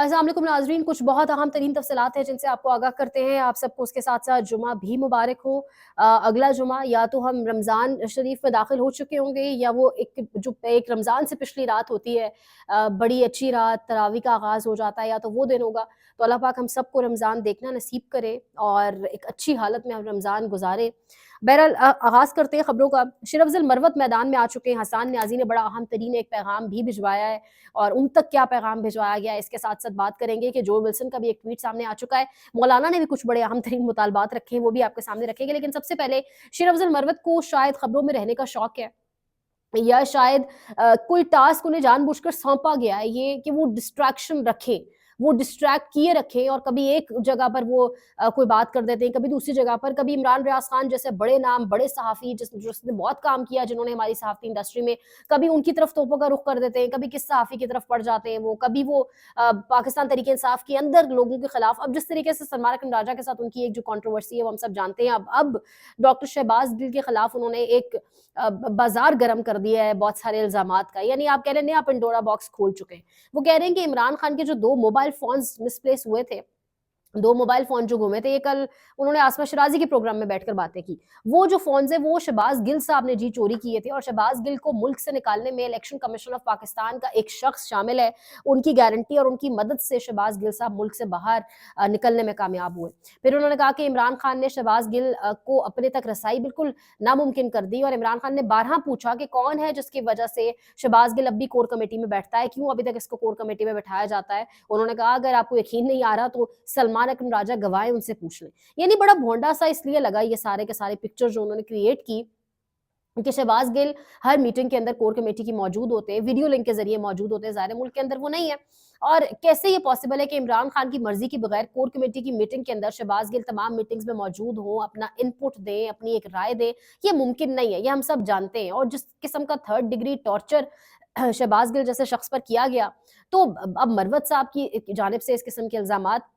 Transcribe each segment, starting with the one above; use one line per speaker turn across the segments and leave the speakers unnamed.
अस्सलाम वालेकुम नाज़रीन, कुछ बहुत अहम तरीन तफ़सीलात हैं जिनसे आपको आगाह करते हैं। आप सबको उसके साथ-साथ जुमा भी मुबारक हो। अगला जुमा या तो हम रमज़ान शरीफ में दाखिल हो चुके होंगे या वो एक रमज़ान से पिछली रात होती है, बड़ी अच्छी रात तरावी का आगाज़ हो जाता है, या तो वो दिन होगा। तो अल्लाह पाक हम सबको रमज़ान देखना नसीब करे और एक अच्छी हालत में हम रमज़ान गुज़ारें। बहरहाल आगाज़ करते हैं खबरों का। शिरफ़ज़ल मरवत मैदान में आ चुके हैं। हसन न्याज़ी ने बड़ा अहम तरीन एक पैगाम भी भिजवाया है, और उन तक क्या पैगाम भिजवाया गया है इसके साथ-साथ बात करेंगे कि जो विल्सन का भी एक ट्वीट सामने आ चुका है। मौलाना ने भी कुछ बड़े अहम तरीन मुतालबात रखे हैं, वो भी आपके सामने रखेंगे। लेकिन सबसे पहले शिरफ़ज़ल मरवत को शायद खबरों में रहने का शौक है, या शायद कोई टास्क उन्हें जानबूझकर सौंपा गया है ये कि वो डिस्ट्रैक्शन रखें, वो डिस्ट्रैक्ट किए रखें, और कभी एक जगह पर वो कोई बात कर देते हैं, कभी दूसरी जगह पर, कभी इमरान रियाज खान जैसे बड़े नाम, बड़े सहाफ़ी जिसने बहुत काम किया, जिन्होंने हमारी सहाफ़ती इंडस्ट्री में, कभी उनकी तरफ तोपों का रुख कर देते हैं, कभी किस सहाफ़ी की तरफ पड़ जाते हैं वो, कभी वो पाकिस्तान तहरीक इंसाफ के अंदर लोगों के खिलाफ, अब जिस तरीके से सलमान अकरम राजा के साथ उनकी एक जो कंट्रोवर्सी है वो हम सब जानते हैं। अब डॉक्टर शहबाज गिल के खिलाफ उन्होंने एक बाजार गर्म कर दिया है बहुत सारे इल्जामात का, यानी आप कह रहे हैं नया पेंडोरा बॉक्स खोल चुके हैं। वो कह रहे हैं कि इमरान खान के जो 2 मोबाइल फ़ोन्स मिसप्लेस हुए थे, 2 मोबाइल फ़ोन जो गुमे थे, ये कल उन्होंने आसमा शिराज़ी के प्रोग्राम में बैठकर बातें की। वो जो फ़ोन्स हैं वो शहबाज़ गिल साहब ने जी चोरी किए थे, और शहबाज़ गिल को मुल्क से निकालने में इलेक्शन कमीशन ऑफ पाकिस्तान का एक शख्स शामिल है। उनकी गारंटी और उनकी मदद से शहबाज़ गिल साहब मुल्क से बाहर निकलने में कामयाब हुए। फिर उन्होंने कहा कि इमरान खान ने शहबाज़ गिल को अपने तक रसाई बिल्कुल नामुमकिन कर दी, और इमरान खान ने बारहा पूछा कि कौन है जिसकी वजह से शहबाज़ गिल अब भी कोर कमेटी में बैठता है, क्यों अभी तक इसको कोर कमेटी में बैठाया जाता है। उन्होंने कहा अगर आपको यकीन नहीं आ रहा तो सलमान अकरम राजा गवाह उनसे पूछ लें। यानी बड़ा भोंडा सा इसलिए लगा ये सारे के सारे पिक्चर जो उन्होंने क्रिएट की, कि शहबाज गिल हर मीटिंग के अंदर कोर कमेटी की मौजूद होते हैं, वीडियो लिंक के जरिए मौजूद होते हैं, ज़ाहिर है मुल्क के अंदर वो नहीं है। और कैसे ये पॉसिबल है कि इमरान खान की मर्जी के बगैर कोर कमेटी की मीटिंग के अंदर शहबाज गिल तमाम मीटिंग्स में मौजूद हो, अपना इनपुट दें, अपनी एक राय दें, ये मुमकिन नहीं है, ये हम सब जानते हैं। और जिस किस्म का third degree torture Shahbaz Gill जैसे शख्स पर किया गया, तो अब मरवत साहब की जानिब से इस किस्म के इल्जामात,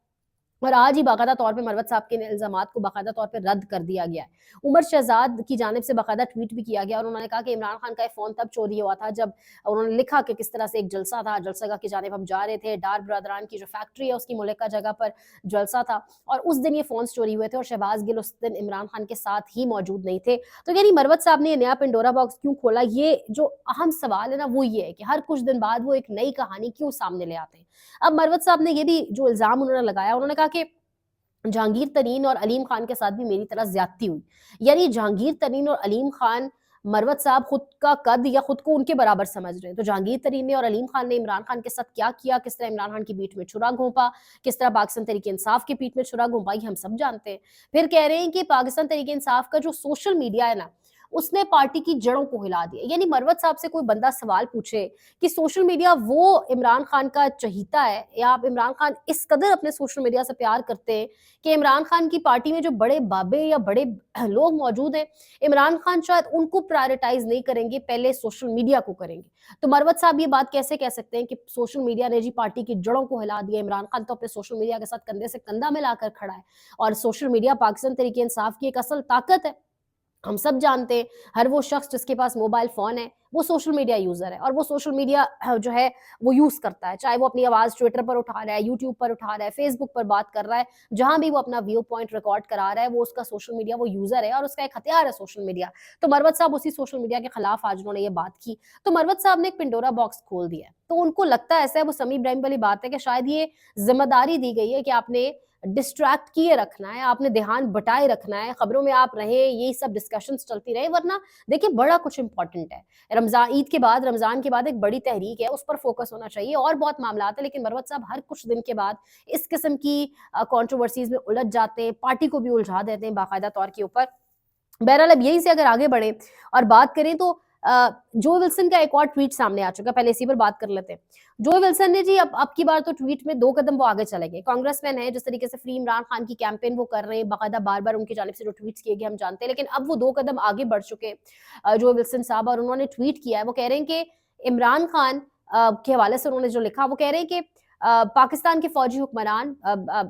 और आज ही बाकायदा तौर पे मरवत साहब के इल्ज़ामात को बाकायदा तौर पे रद्द कर दिया गया है। उमर शहजाद की जानिब से बाकायदा ट्वीट भी किया गया, और उन्होंने कहा कि इमरान खान का ये फ़ोन तब चोरी हुआ था जब उन्होंने लिखा कि किस तरह से एक जलसा था, जलसागाह की जानिब हम जा रहे थे, डार बरदरान की जो फैक्ट्री है उसकी मुल्का जगह पर जलसा था, और उस दिन ये फ़ोन्स चोरी हुए थे, और शहबाज गिल उस दिन इमरान खान के साथ ही मौजूद नहीं थे। तो यानी मरवत साहब ने ये नया पेंडोरा बॉक्स क्यों खोला? ये जो अहम सवाल है ना वो ये है कि हर कुछ दिन बाद वो एक नई कहानी क्यों सामने ले आते हैं। अब मरवत साहब ने ये भी जो इल्ज़ाम उन्होंने लगाया, उन्होंने कहा कि जहांगीर तरीन और अलीम खान के साथ भी मेरी तरह ज्यादती हुई। यानी जहांगीर तरीन और अलीम खान, मरवत साहब खुद का कद या खुद को उनके बराबर समझ रहे हैं, तो जहांगीर तरीन ने और अलीम खान ने इमरान खान के साथ क्या किया, किस तरह इमरान खान की पीठ में छुरा घोंपा, किस तरह पाकिस्तान तहरीक इंसाफ की पीठ में छुरा घोंपा, ये हम सब जानते हैं। फिर कह रहे हैं कि पाकिस्तान तहरीक इंसाफ का जो सोशल मीडिया है ना, उसने पार्टी की जड़ों को हिला दिया। यानी मरवत साहब से कोई बंदा सवाल पूछे कि सोशल मीडिया वो इमरान खान का चहीता है, या आप इमरान खान इस कदर अपने सोशल मीडिया से प्यार करते हैं कि इमरान खान की पार्टी में जो बड़े बाबे या बड़े लोग मौजूद हैं, इमरान खान शायद उनको प्रायोरिटाइज नहीं करेंगे, पहले सोशल मीडिया को करेंगे। तो मरवत साहब ये बात कैसे कह सकते हैं कि सोशल मीडिया ने जी पार्टी की जड़ों को हिला दिया? इमरान खान तो अपने सोशल मीडिया के साथ कंधे से कंधा मिलाकर खड़ा है, और सोशल मीडिया पाकिस्तान तरीके इंसाफ की एक असल ताकत है। हम सब जानते हैं, हर वो शख्स जिसके पास मोबाइल फ़ोन है, वो सोशल मीडिया यूज़र है, और वो सोशल मीडिया जो है वो यूज़ करता है। चाहे वो अपनी आवाज़ ट्विटर पर उठा रहा है, यूट्यूब पर उठा रहा है, फेसबुक पर बात कर रहा है, जहाँ भी वो अपना व्यू पॉइंट रिकॉर्ड करा रहा है, वो उसका सोशल मीडिया, वो यूज़र है, और उसका एक हथियार है सोशल मीडिया। तो मरवत साहब उसी सोशल मीडिया के खिलाफ आज उन्होंने ये बात की। तो मरवत साहब ने एक पिंडोरा बॉक्स खोल दिया है। तो उनको लगता ऐसा है, वो समी इब्राहिम वाली बात है कि शायद ये ज़िम्मेदारी दी गई है कि आपने डिस्ट्रैक्ट किए रखना है, आपने ध्यान बटाए रखना है, खबरों में आप रहें, यही सब डिस्कशंस चलती रहे, वरना देखिए बड़ा कुछ इंपॉर्टेंट है। ईद के बाद, रमज़ान के बाद एक बड़ी तहरीक है, उस पर फोकस होना चाहिए, और बहुत मामलात है, लेकिन मरवत साहब हर कुछ दिन के बाद इस किस्म की कंट्रोवर्सीज़ में उलझ जाते हैं, पार्टी को भी उलझा देते हैं बाकायदा तौर के ऊपर। बहरहाल अब यहीं से अगर आगे बढ़े और बात करें तो जो विल्सन का एक और ट्वीट सामने आ चुका है, पहले इसी पर बात कर लेते हैं। जो विल्सन ने जी अब की बार तो ट्वीट में 2 कदम वो आगे चले गए। कांग्रेसमैन है, जिस तरीके से फ्री इमरान खान की कैंपेन वो कर रहे हैं, बाकायदा बार-बार उनकी जानिब से जो ट्वीट्स किए गए हम जानते हैं, लेकिन अब वो 2 कदम आगे बढ़ चुके हैं जो विल्सन साहब, और उन्होंने ट्वीट किया है। वो कह रहे हैं कि इमरान खान के हवाले से उन्होंने जो लिखा, वो कह रहे हैं कि पाकिस्तान के फौजी हुक्मरान,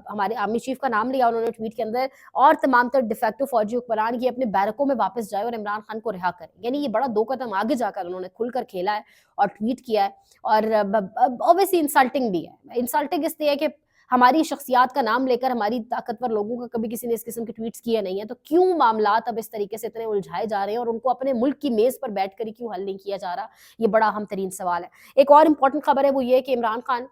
हमारे आर्मी चीफ का नाम लिया उन्होंने ट्वीट के अंदर, और तमाम तर डिफेक्टिव फौजी हुक्मरान ये अपने बैरकों में वापस जाए और इमरान खान को रिहा करें। यानी ये बड़ा 2 कदम आगे जाकर उन्होंने खुलकर खेला है और ट्वीट किया है, और ऑब्वियसली इंसल्टिंग भी है। इंसल्टिंग इसलिए है कि हमारी शख्सियात का नाम लेकर हमारी ताकतवर लोगों का कभी किसी ने इस किस्म के ट्वीट्स किए नहीं है, तो क्यों मामलात अब इस तरीके से इतने उलझाए जा रहे हैं और उनको अपने मुल्क की मेज़ पर बैठकर ही क्यों हल नहीं किया जा रहा? ये बड़ा अहम तरीन सवाल है। एक और इम्पोर्टेंट खबर है, वो ये है कि इमरान खान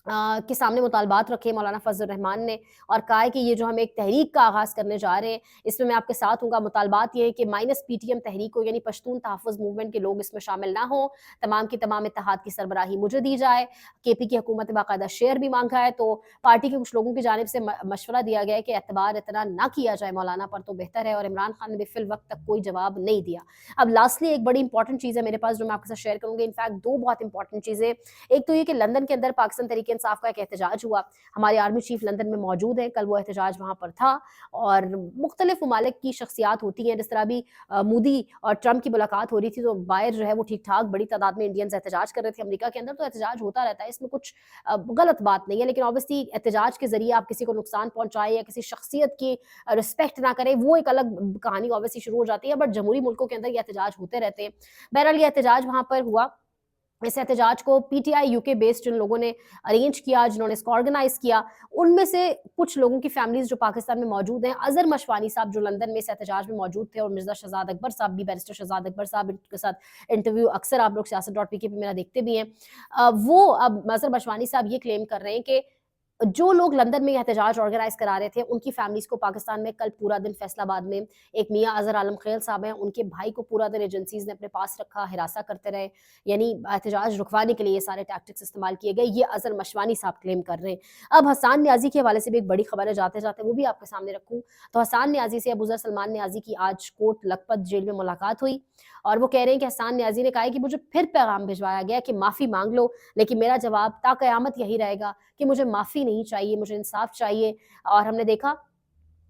के सामने मुतालबात रखे मौलाना फजल रहमान ने, और कहा है कि ये जो हम एक तहरीक का आगाज़ करने जा रहे हैं, इसमें मैं आपके साथ हूँगा। मुतालबात ये है कि माइनस पीटीएम तहरीक को, यानी पश्तून तहफ़्फ़ुज़ मूवमेंट के लोग इसमें शामिल ना हों, तमाम की तमाम इत्तेहाद की सरबराही मुझे दी जाए। केपी की हुकूमत ने बाकायदा शेयर भी मांगा है, तो पार्टी के कुछ लोगों की जानिब से मशवरा दिया गया है कि एतबार इतना ना किया जाए मौलाना पर तो बेहतर है, और इमरान खान ने भी फिल वक्त तक कोई जवाब नहीं दिया। अब लास्टली एक बड़ी इंपॉर्टेंट चीज़ है मेरे पास जो मैं आपके साथ शेयर करूँगी, इनफैक्ट 2 बहुत इंपॉर्टेंट चीज़ें। एक तो ये कि लंदन के अंदर पाकिस्तान तहरीक इंसाफ का एक एहतजाज हुआ। हमारे आर्मी चीफ लंदन में मौजूद हैं, कल वो एहतजाज वहाँ पर था, और मुख्तलिफ ममालिक की शख्सियात होती हैं, जिस तरह अभी मोदी और ट्रंप की मुलाकात हो रही थी, तो बाहर जो है वो ठीक-ठाक बड़ी तादाद में इंडियंस एहतजाज कर रहे थे अमेरिका के अंदर, तो एहतजाज होता रहता है, इसमें कुछ गलत बात नहीं है, लेकिन ऑब्वियसली एहतजाज के ज़रिए आप किसी को नुकसान पहुँचाएँ या किसी शख्सियत की रिस्पेक्ट ना करें, वो एक अलग कहानी ऑब्वियसली शुरू हो जाती है, बट जमहूरी मुल्कों के अंदर ये एहतजाज होते रहते हैं। बहरहाल ये एहतजाज वहाँ पर हुआ। इस एहतजाज को पीटीआई यूके बेस्ड जिन लोगों ने अरेंज किया, जिन्होंने इसको ऑर्गेनाइज़ किया, उनमें से कुछ लोगों की फैमिलीज़ जो पाकिस्तान में मौजूद हैं, अज़हर मशवानी साहब जो लंदन में इस एहतजाज में मौजूद थे, और मिर्ज़ा शहज़ाद अकबर साहब भी, बैरिस्टर शहज़ाद अकबर साहब, इनके साथ इंटरव्यू अक्सर आप लोग सियासत.pk पे मेरा देखते भी हैं। वो अब अज़हर मशवानी साहब ये क्लेम कर रहे हैं कि जो लोग लंदन में एहतजाज ऑर्गेनाइज़ करा रहे थे, उनकी फैमिलीज़ को पाकिस्तान में कल पूरा दिन फैसलाबाद में एक मियाँ अज़हर आलम ख़ैल साहब हैं, उनके भाई को पूरा दिन एजेंसीज़ ने अपने पास रखा, हिरासा करते रहे, यानी एहतजाज रुकवाने के लिए ये सारे टैक्टिक्स इस्तेमाल किए गए, ये अज़हर मशवानी साहब क्लेम कर रहे हैं। अब हसन न्याज़ी के हवाले से भी एक बड़ी खबर है, जाते-जाते वो भी आपके सामने रखूँ, तो हसन न्याज़ी से अबू ज़र सलमान न्याज़ी की आज कोट लखपत जेल में मुलाकात हुई, और वो कह रहे हैं कि हसन न्याज़ी ने कहा है कि मुझे फिर पैगाम भिजवाया गया कि माफ़ी माँग लो, लेकिन मेरा जवाब ता क़यामत यही रहेगा कि मुझे माफ़ी नहीं चाहिए, मुझे इंसाफ चाहिए। और हमने देखा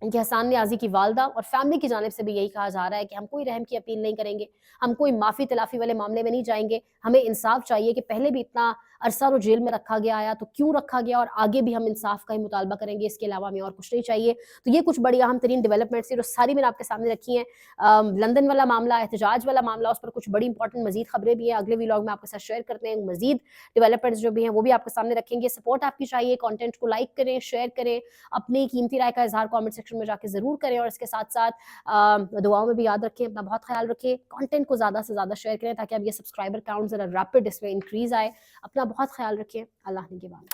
कि हसन न्याज़ी की वालदा और फैमिली की जानिब से भी यही कहा जा रहा है कि हम कोई रहम की अपील नहीं करेंगे, हम कोई माफ़ी-तलाफ़ी वाले मामले में नहीं जाएँगे, हमें इंसाफ चाहिए कि पहले भी इतना अरसा वो जेल में रखा गया आया, तो क्यों रखा गया, और आगे भी हम इंसाफ का ही मुतालबा करेंगे, इसके अलावा हमें और कुछ नहीं चाहिए। तो ये कुछ बड़ी अहम तरीन डेवलपमेंट्स थी, जो सारी मैंने आपके सामने रखी हैं। लंदन वाला मामला, एहतजाज वाला मामला, उस पर कुछ बड़ी इंपॉर्टेंट मज़ीद खबरें भी हैं, अगले व्लॉग में आपके साथ शेयर करते हैं। मज़ीद डेवलपमेंट्स जो भी हैं, वो भी आपके सामने रखेंगे। सपोर्ट आपकी चाहिए, कंटेंट को लाइक करें, शेयर करें, अपनी कीमती राय का इज़हार कमेंट सेक्शन में जाके ज़रूर करें, और इसके साथ-साथ दुआओं में भी याद रखें, अपना बहुत ख़्याल रखें, कंटेंट को ज़्यादा से ज़्यादा शेयर करें ताकि अब ये सब्सक्राइबर काउंट ज़रा रैपिड इसमें इंक्रीज़ आए। अपना बहुत ख़्याल रखें। अल्लाह निगहबान।